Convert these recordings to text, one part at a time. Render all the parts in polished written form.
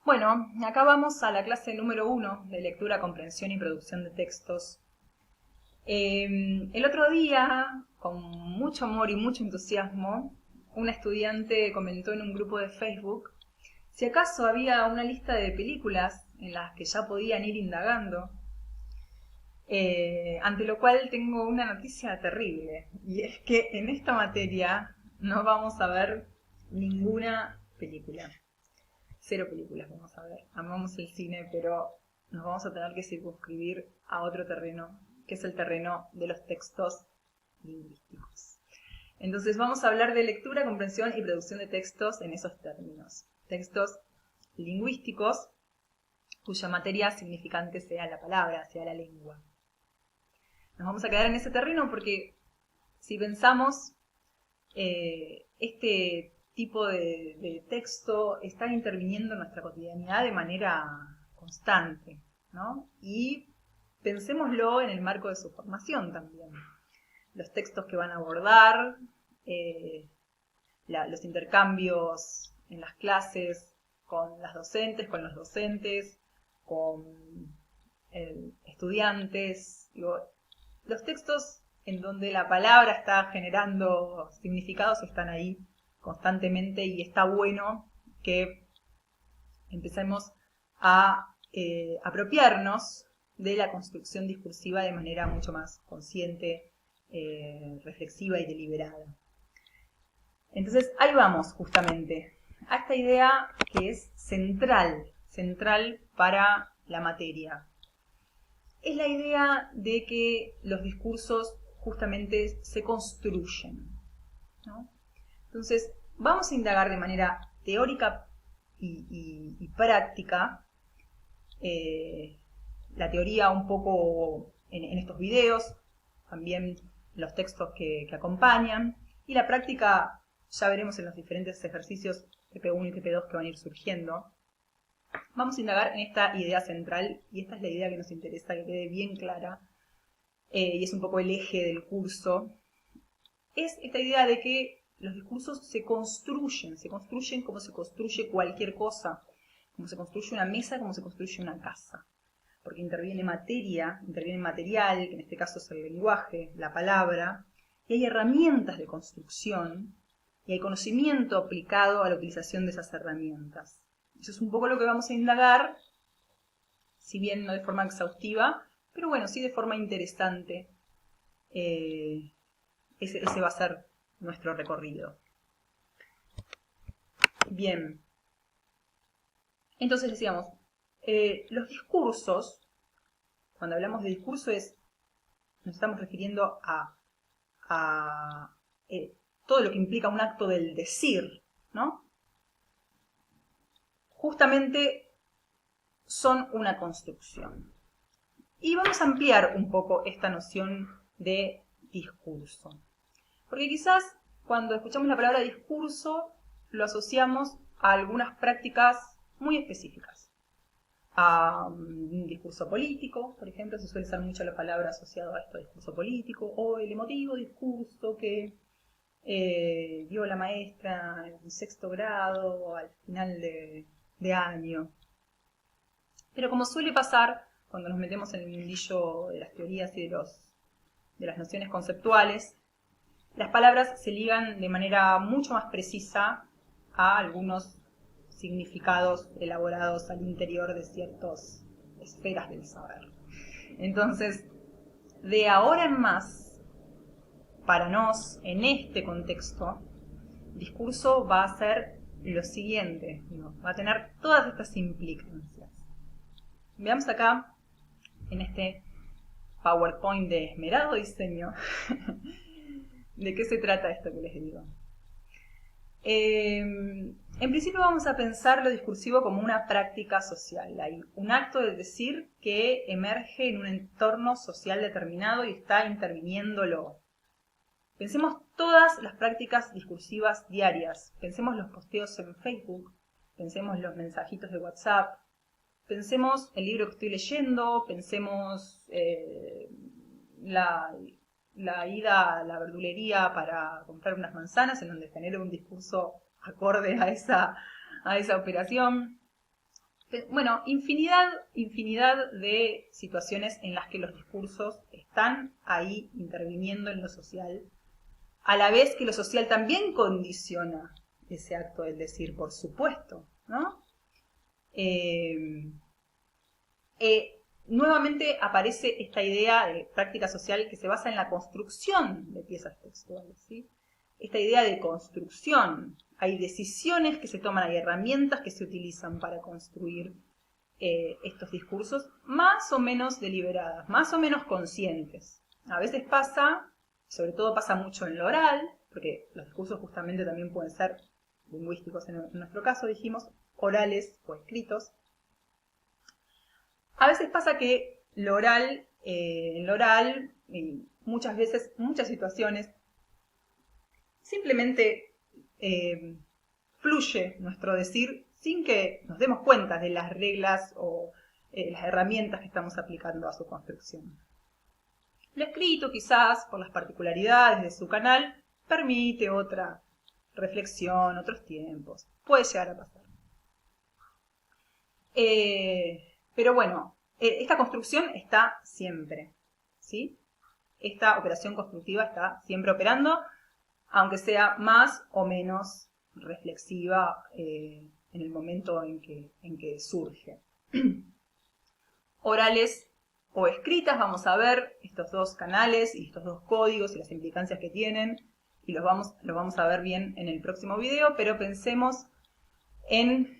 Bueno, acá vamos a la clase número 1 de lectura, comprensión y producción de textos. El otro día, con mucho amor y mucho entusiasmo, una estudiante comentó en un grupo de Facebook si acaso había una lista de películas en las que ya podían ir indagando, ante lo cual tengo una noticia terrible, y es que en esta materia no vamos a ver ninguna película. Cero películas vamos a ver. Amamos el cine, pero nos vamos a tener que circunscribir a otro terreno, que es el terreno de los textos lingüísticos. Entonces vamos a hablar de lectura, comprensión y producción de textos en esos términos. Textos lingüísticos cuya materia significante sea la palabra, sea la lengua. Nos vamos a quedar en ese terreno porque si pensamos, este tipo de texto está interviniendo en nuestra cotidianidad de manera constante, ¿no? Y pensémoslo en el marco de su formación también. Los textos que van a abordar, los intercambios en las clases con las docentes, con los docentes, con estudiantes, digo, los textos en donde la palabra está generando significados están ahí constantemente y está bueno que empecemos a apropiarnos de la construcción discursiva de manera mucho más consciente, reflexiva y deliberada. Entonces ahí vamos justamente a esta idea que es central para la materia. Es la idea de que los discursos justamente se construyen, ¿no? Entonces, vamos a indagar de manera teórica y práctica, la teoría un poco en estos videos, también los textos que acompañan, y la práctica ya veremos en los diferentes ejercicios TP1 y TP2 que van a ir surgiendo. Vamos a indagar en esta idea central, y esta es la idea que nos interesa que quede bien clara, y es un poco el eje del curso. Es esta idea de que los discursos se construyen como se construye cualquier cosa, como se construye una mesa, como se construye una casa. Porque interviene materia, interviene material, que en este caso es el lenguaje, la palabra, y hay herramientas de construcción, y hay conocimiento aplicado a la utilización de esas herramientas. Eso es un poco lo que vamos a indagar, si bien no de forma exhaustiva, pero bueno, sí de forma interesante. Ese va a ser nuestro recorrido. Bien, entonces decíamos, los discursos, cuando hablamos de discurso nos estamos refiriendo a todo lo que implica un acto del decir, ¿no? Justamente son una construcción. Y vamos a ampliar un poco esta noción de discurso. Porque quizás cuando escuchamos la palabra discurso lo asociamos a algunas prácticas muy específicas. A un discurso político, por ejemplo, se suele usar mucho la palabra asociada a esto, discurso político, o el emotivo discurso que dio la maestra en sexto grado al final de año. Pero como suele pasar cuando nos metemos en el mundillo de las teorías y de las nociones conceptuales, las palabras se ligan de manera mucho más precisa a algunos significados elaborados al interior de ciertas esferas del saber. Entonces, de ahora en más, para nos, en este contexto, el discurso va a ser lo siguiente, ¿no? Va a tener todas estas implicancias. Veamos acá, en este PowerPoint de esmerado diseño, de qué se trata esto que les digo. En principio vamos a pensar lo discursivo como una práctica social. Hay un acto de decir que emerge en un entorno social determinado y está interviniéndolo. Pensemos todas las prácticas discursivas diarias. Pensemos los posteos en Facebook, pensemos los mensajitos de WhatsApp, pensemos el libro que estoy leyendo, pensemos la ida a la verdulería para comprar unas manzanas, en donde genero un discurso acorde a esa operación. Bueno, infinidad de situaciones en las que los discursos están ahí interviniendo en lo social, a la vez que lo social también condiciona ese acto del decir, por supuesto, ¿no? Nuevamente aparece esta idea de práctica social que se basa en la construcción de piezas textuales, ¿sí? Esta idea de construcción. Hay decisiones que se toman, hay herramientas que se utilizan para construir estos discursos más o menos deliberadas, más o menos conscientes. A veces pasa, sobre todo pasa mucho en lo oral, porque los discursos justamente también pueden ser lingüísticos en nuestro caso, dijimos, orales o escritos. A veces pasa que en lo oral, muchas veces, muchas situaciones, simplemente fluye nuestro decir sin que nos demos cuenta de las reglas o las herramientas que estamos aplicando a su construcción. Lo escrito, quizás, por las particularidades de su canal, permite otra reflexión, otros tiempos. Puede llegar a pasar. Pero bueno, esta construcción está siempre, ¿sí? Esta operación constructiva está siempre operando, aunque sea más o menos reflexiva en el momento en que surge. Orales o escritas, vamos a ver estos dos canales y estos dos códigos y las implicancias que tienen, y los vamos a ver bien en el próximo video, pero pensemos en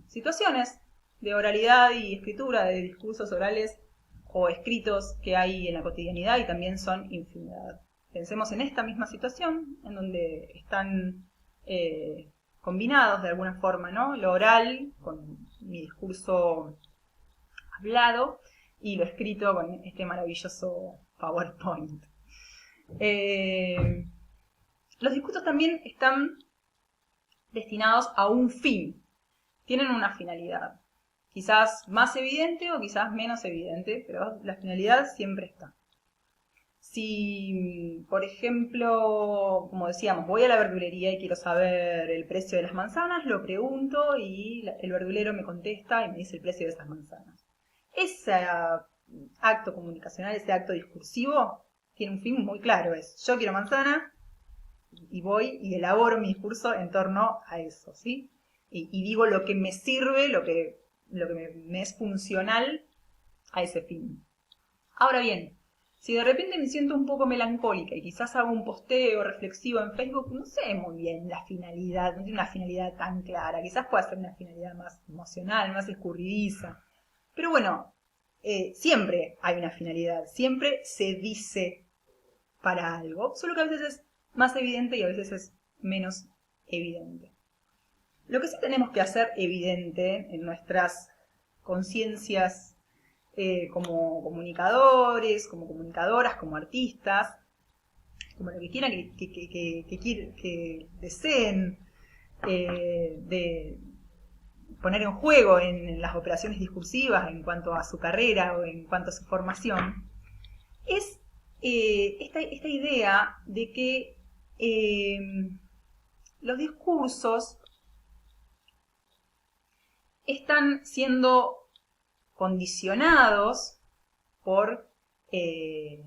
situaciones de oralidad y escritura, de discursos orales o escritos que hay en la cotidianidad y también son infinidad. Pensemos en esta misma situación, en donde están combinados de alguna forma, ¿no? Lo oral con mi discurso hablado y lo escrito con este maravilloso PowerPoint. Los discursos también están destinados a un fin, tienen una finalidad, quizás más evidente o quizás menos evidente, pero la finalidad siempre está. Si, por ejemplo, como decíamos, voy a la verdulería y quiero saber el precio de las manzanas, lo pregunto y el verdulero me contesta y me dice el precio de esas manzanas. Ese acto comunicacional, ese acto discursivo, tiene un fin muy claro, es yo quiero manzana y voy y elaboro mi discurso en torno a eso, ¿sí? Y digo lo que me sirve, lo que me es funcional a ese fin. Ahora bien, si de repente me siento un poco melancólica y quizás hago un posteo reflexivo en Facebook, no sé muy bien la finalidad, no tiene una finalidad tan clara, quizás pueda ser una finalidad más emocional, más escurridiza. Pero bueno, siempre hay una finalidad, siempre se dice para algo, solo que a veces es más evidente y a veces es menos evidente. Lo que sí tenemos que hacer evidente en nuestras conciencias como comunicadores, como comunicadoras, como artistas, como lo que quieran que deseen de poner en juego en las operaciones discursivas en cuanto a su carrera o en cuanto a su formación, es esta idea de que los discursos están siendo condicionados por el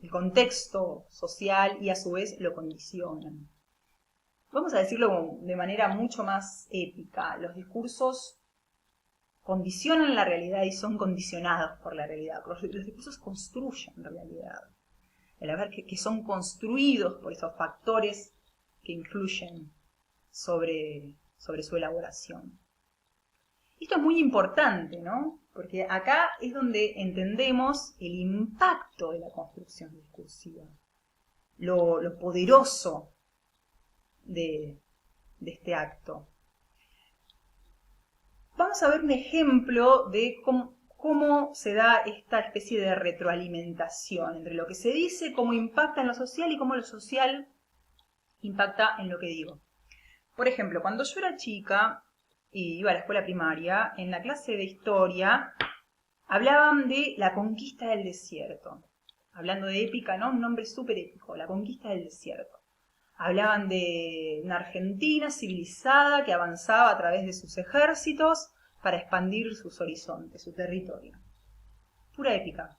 contexto social y a su vez lo condicionan. Vamos a decirlo de manera mucho más épica. Los discursos condicionan la realidad y son condicionados por la realidad. Los discursos construyen la realidad. El haber que son construidos por esos factores que influyen sobre su elaboración. Esto es muy importante, ¿no? Porque acá es donde entendemos el impacto de la construcción discursiva, lo poderoso de este acto. Vamos a ver un ejemplo de cómo se da esta especie de retroalimentación entre lo que se dice, cómo impacta en lo social y cómo lo social impacta en lo que digo. Por ejemplo, cuando yo era chica y iba a la escuela primaria, en la clase de historia hablaban de la conquista del desierto. Hablando de épica, ¿no? Un nombre súper épico, la conquista del desierto. Hablaban de una Argentina civilizada que avanzaba a través de sus ejércitos para expandir sus horizontes, su territorio. Pura épica.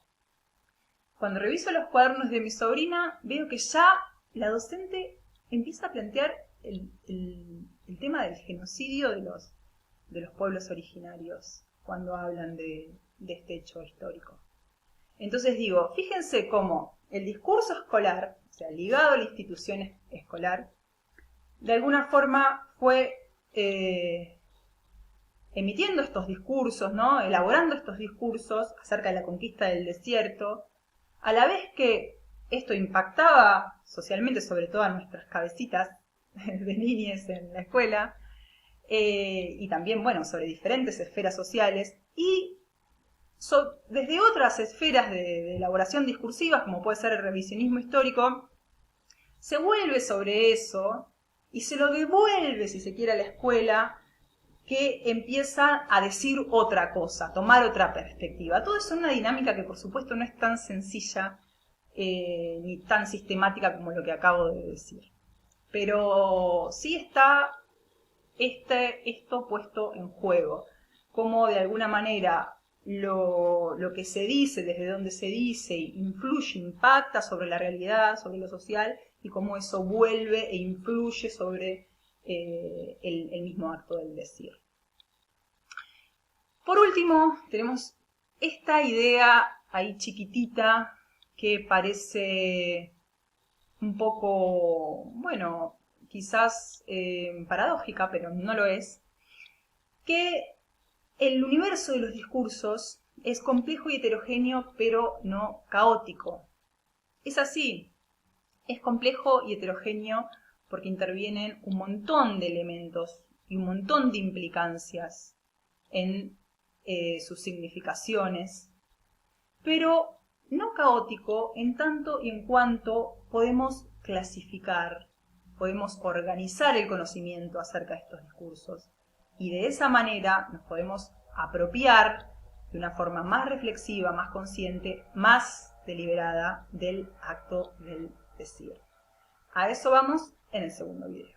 Cuando reviso los cuadernos de mi sobrina, veo que ya la docente empieza a plantear el tema del genocidio de los pueblos originarios cuando hablan de este hecho histórico. Entonces digo, fíjense cómo el discurso escolar, o sea, ligado a la institución escolar, de alguna forma fue emitiendo estos discursos, ¿no? Elaborando estos discursos acerca de la conquista del desierto, a la vez que esto impactaba socialmente, sobre todo a nuestras cabecitas de niñes en la escuela, y también, bueno, sobre diferentes esferas sociales, y desde otras esferas de elaboración discursiva, como puede ser el revisionismo histórico, se vuelve sobre eso y se lo devuelve, si se quiere, a la escuela, que empieza a decir otra cosa, a tomar otra perspectiva. Todo eso es una dinámica que, por supuesto, no es tan sencilla ni tan sistemática como lo que acabo de decir. Pero sí está esto puesto en juego, como de alguna manera lo que se dice, desde donde se dice, influye, impacta sobre la realidad, sobre lo social, y cómo eso vuelve e influye sobre el mismo acto del decir. Por último, tenemos esta idea ahí chiquitita que parece un poco, bueno, quizás paradójica, pero no lo es, que el universo de los discursos es complejo y heterogéneo, pero no caótico. Es así, es complejo y heterogéneo porque intervienen un montón de elementos y un montón de implicancias en sus significaciones, pero no caótico en tanto y en cuanto podemos clasificar, podemos organizar el conocimiento acerca de estos discursos y de esa manera nos podemos apropiar de una forma más reflexiva, más consciente, más deliberada del acto del decir. A eso vamos en el segundo video.